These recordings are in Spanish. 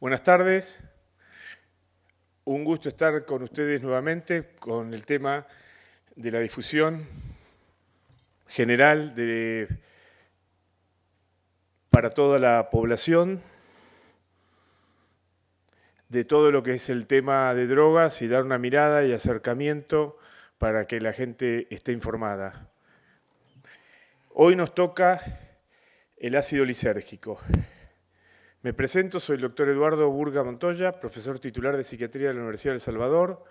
Buenas tardes, un gusto estar con ustedes nuevamente con el tema de la difusión general para toda la población de todo lo que es el tema de drogas y dar una mirada y acercamiento para que la gente esté informada. Hoy nos toca el ácido lisérgico. Me presento, soy el doctor Eduardo Burga Montoya, profesor titular de Psiquiatría de la Universidad de El Salvador.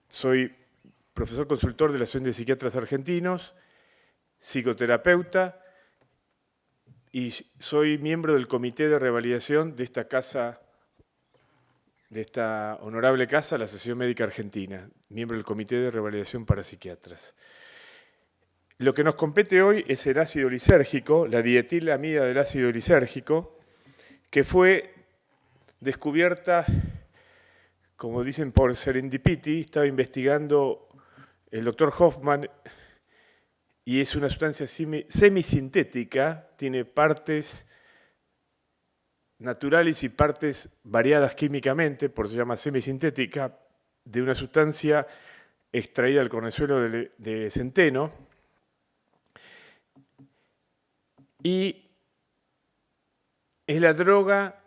Soy profesor consultor de la Asociación de Psiquiatras Argentinos, psicoterapeuta y soy miembro del comité de revalidación de esta casa, de esta honorable casa, la Asociación Médica Argentina, miembro del comité de revalidación para psiquiatras. Lo que nos compete hoy es el ácido lisérgico, la dietilamida del ácido lisérgico, que fue descubierta, como dicen, por serendipity. Estaba investigando el doctor Hoffman y es una sustancia semisintética, tiene partes naturales y partes variadas químicamente, por eso se llama semisintética, de una sustancia extraída del cornezuelo de centeno. Y es la droga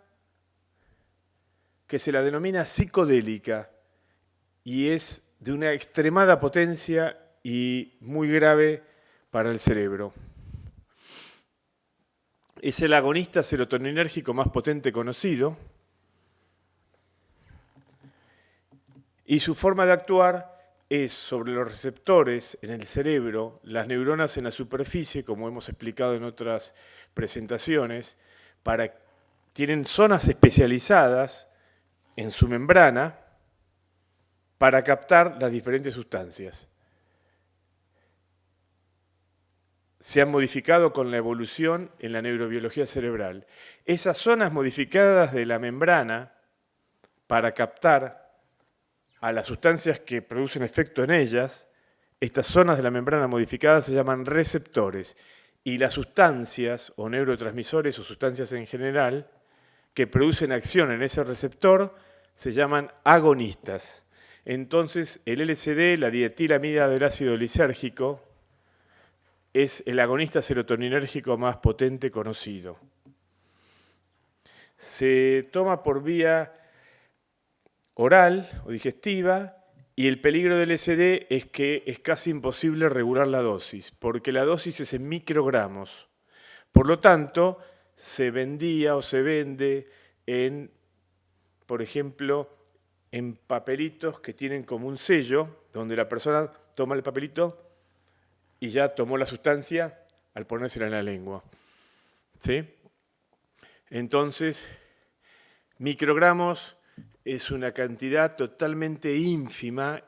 que se la denomina psicodélica y es de una extremada potencia y muy grave para el cerebro. Es el agonista serotoninérgico más potente conocido y su forma de actuar es sobre los receptores en el cerebro, las neuronas en la superficie, como hemos explicado en otras presentaciones, tienen zonas especializadas en su membrana para captar las diferentes sustancias. Se han modificado con la evolución en la neurobiología cerebral. Esas zonas modificadas de la membrana para captar a las sustancias que producen efecto en ellas, estas zonas de la membrana modificadas se llaman receptores, y las sustancias o neurotransmisores o sustancias en general que producen acción en ese receptor se llaman agonistas. Entonces el LSD, la dietilamida del ácido lisérgico, es el agonista serotoninérgico más potente conocido. Se toma por vía oral o digestiva, y el peligro del LSD es que es casi imposible regular la dosis, porque la dosis es en microgramos. Por lo tanto, se vendía o se vende por ejemplo, en papelitos que tienen como un sello, donde la persona toma el papelito y ya tomó la sustancia al ponérsela en la lengua. ¿Sí? Entonces, microgramos es una cantidad totalmente ínfima,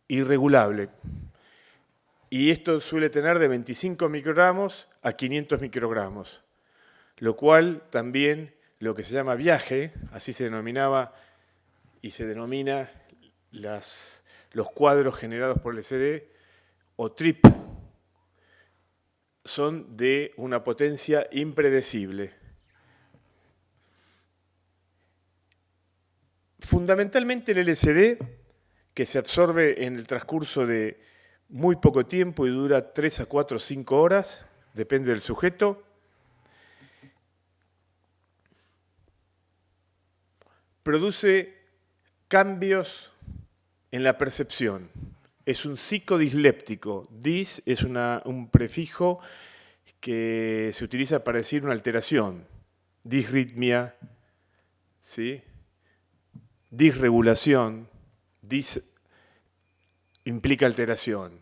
irregulable. Y esto suele tener de 25 microgramos a 500 microgramos, lo cual también lo que se llama viaje, así se denominaba y se denomina los cuadros generados por el LSD, o trip, son de una potencia impredecible. Fundamentalmente el LSD, que se absorbe en el transcurso de muy poco tiempo y dura 3 a 4 o 5 horas, depende del sujeto, produce cambios en la percepción. Es un psicodisléptico. Dis es un prefijo que se utiliza para decir una alteración. Disritmia, ¿sí? Disregulación, implica alteración.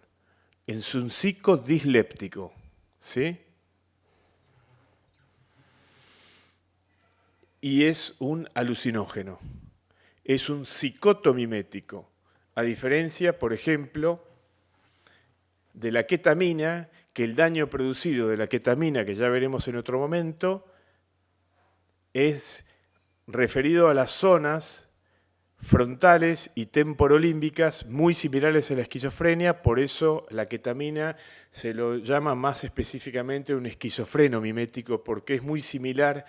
Es un psicodisléptico, ¿sí? Y es un alucinógeno. Es un psicotomimético. A diferencia, por ejemplo, de la ketamina, que el daño producido de la ketamina, que ya veremos en otro momento, es referido a las zonas frontales y temporolímbicas muy similares a la esquizofrenia, por eso la ketamina se lo llama más específicamente un esquizofreno mimético, porque es muy similar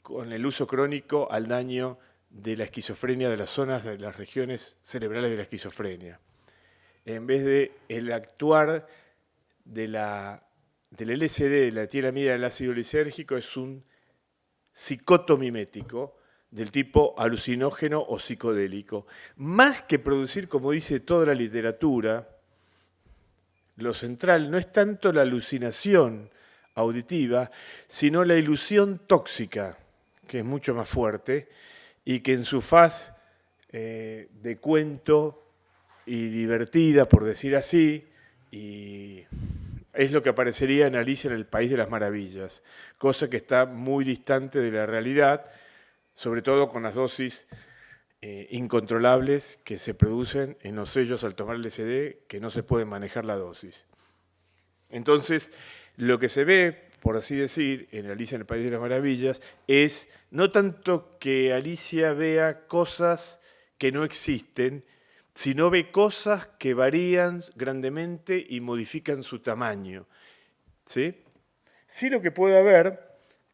con el uso crónico al daño de la esquizofrenia, de las zonas de las regiones cerebrales de la esquizofrenia. En vez de el actuar del LSD, de la tiramida del ácido lisérgico, es un psicotomimético del tipo alucinógeno o psicodélico. Más que producir, como dice toda la literatura, lo central no es tanto la alucinación auditiva, sino la ilusión tóxica, que es mucho más fuerte, y que en su faz de cuento y divertida, por decir así, y es lo que aparecería en Alicia en el País de las Maravillas, cosa que está muy distante de la realidad, sobre todo con las dosis incontrolables que se producen en los sellos al tomar el LSD, que no se puede manejar la dosis. Entonces, lo que se ve, por así decir, en Alicia en el País de las Maravillas, es no tanto que Alicia vea cosas que no existen, sino ve cosas que varían grandemente y modifican su tamaño. ¿Sí? Sí, lo que puede haber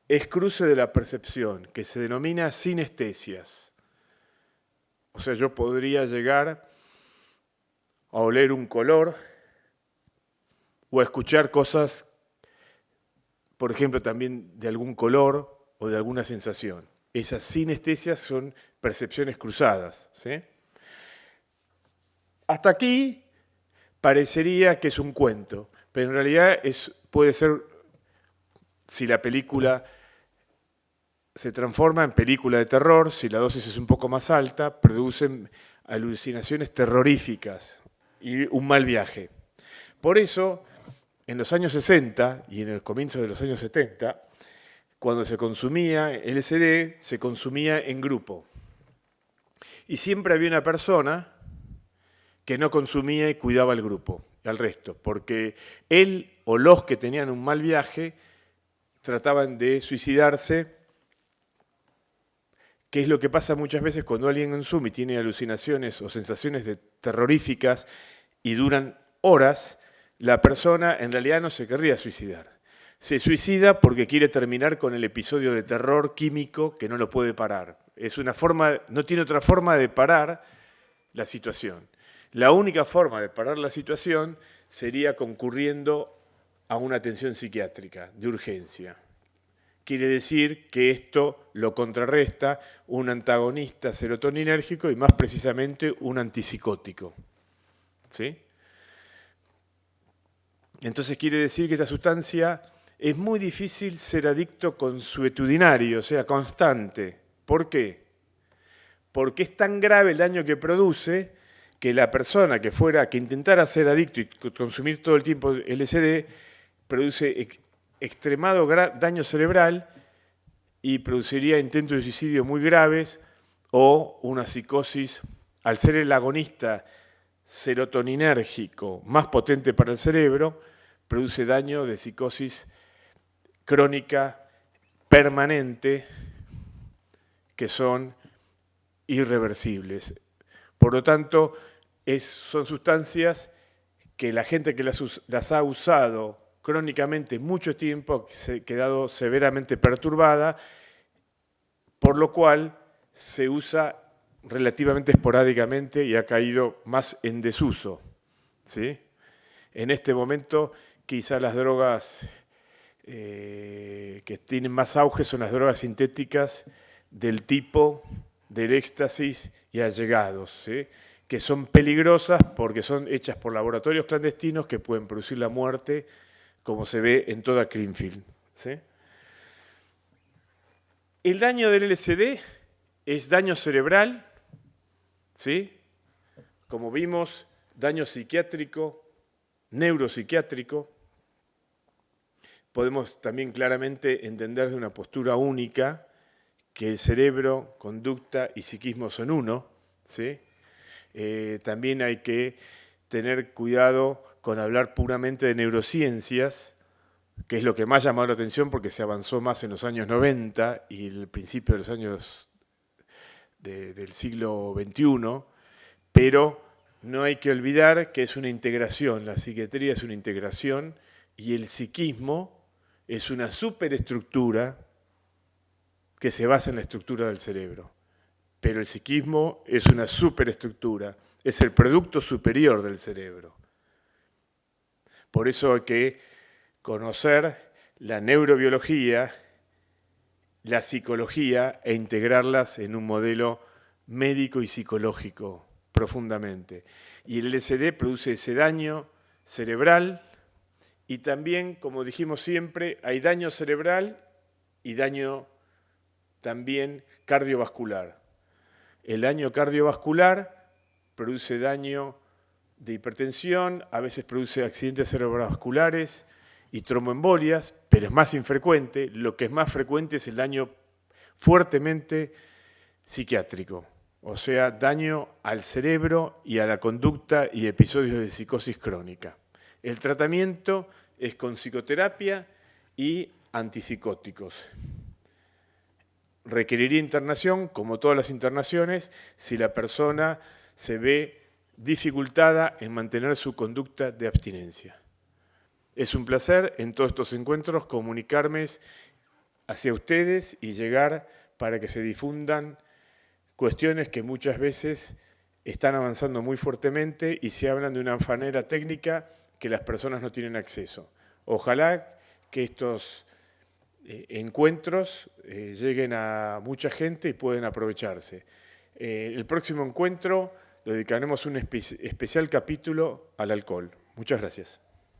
es cruce de la percepción, que se denomina sinestesias. O sea, yo podría llegar a oler un color o a escuchar cosas, por ejemplo, también de algún color o de alguna sensación. Esas sinestesias son percepciones cruzadas, ¿sí? Hasta aquí parecería que es un cuento, pero en realidad puede ser, si la película se transforma en película de terror, si la dosis es un poco más alta, producen alucinaciones terroríficas y un mal viaje. Por eso, en los años 60 y en el comienzo de los años 70, cuando se consumía LSD, se consumía en grupo. Y siempre había una persona que no consumía y cuidaba al grupo, al resto, porque él o los que tenían un mal viaje trataban de suicidarse, que es lo que pasa muchas veces cuando alguien consume y tiene alucinaciones o sensaciones terroríficas y duran horas. La persona en realidad no se querría suicidar. Se suicida porque quiere terminar con el episodio de terror químico que no lo puede parar. Es una forma, no tiene otra forma de parar la situación. La única forma de parar la situación sería concurriendo a una atención psiquiátrica de urgencia. Quiere decir que esto lo contrarresta un antagonista serotoninérgico y más precisamente un antipsicótico. ¿Sí? Entonces quiere decir que esta sustancia es muy difícil ser adicto consuetudinario, o sea, constante. ¿Por qué? Porque es tan grave el daño que produce que la persona que intentara ser adicto y consumir todo el tiempo LSD produce extremado daño cerebral y produciría intentos de suicidio muy graves o una psicosis. Al ser el agonista serotoninérgico más potente para el cerebro, produce daño de psicosis crónica permanente que son irreversibles. Por lo tanto, son sustancias que la gente que las ha usado crónicamente mucho tiempo se ha quedado severamente perturbada, por lo cual se usa relativamente esporádicamente y ha caído más en desuso. ¿Sí? En este momento, quizá las drogas que tienen más auge son las drogas sintéticas del tipo del éxtasis y allegados, ¿sí? Que son peligrosas porque son hechas por laboratorios clandestinos que pueden producir la muerte, como se ve en toda Greenfield. ¿Sí? El daño del LSD es daño cerebral, ¿sí? Como vimos, daño psiquiátrico, neuropsiquiátrico. Podemos también claramente entender de una postura única que el cerebro, conducta y psiquismo son uno, ¿sí? También hay que tener cuidado con hablar puramente de neurociencias, que es lo que más llamó la atención porque se avanzó más en los años 90 y el principio de los años del siglo XXI, pero no hay que olvidar que es una integración, la psiquiatría es una integración y el psiquismo es una superestructura que se basa en la estructura del cerebro. Pero el psiquismo es una superestructura, es el producto superior del cerebro. Por eso hay que conocer la neurobiología, la psicología e integrarlas en un modelo médico y psicológico profundamente. Y el LSD produce ese daño cerebral y también, como dijimos siempre, hay daño cerebral y daño también cardiovascular. El daño cardiovascular produce daño de hipertensión, a veces produce accidentes cerebrovasculares y tromboembolias, pero es más infrecuente. Lo que es más frecuente es el daño fuertemente psiquiátrico, o sea, daño al cerebro y a la conducta y episodios de psicosis crónica. El tratamiento es con psicoterapia y antipsicóticos. Requeriría internación, como todas las internaciones, si la persona se ve dificultada en mantener su conducta de abstinencia. Es un placer en todos estos encuentros comunicarme hacia ustedes y llegar para que se difundan cuestiones que muchas veces están avanzando muy fuertemente y se hablan de una manera técnica que las personas no tienen acceso. Ojalá que estos encuentros lleguen a mucha gente y pueden aprovecharse. El próximo encuentro le dedicaremos un especial capítulo al alcohol. Muchas gracias.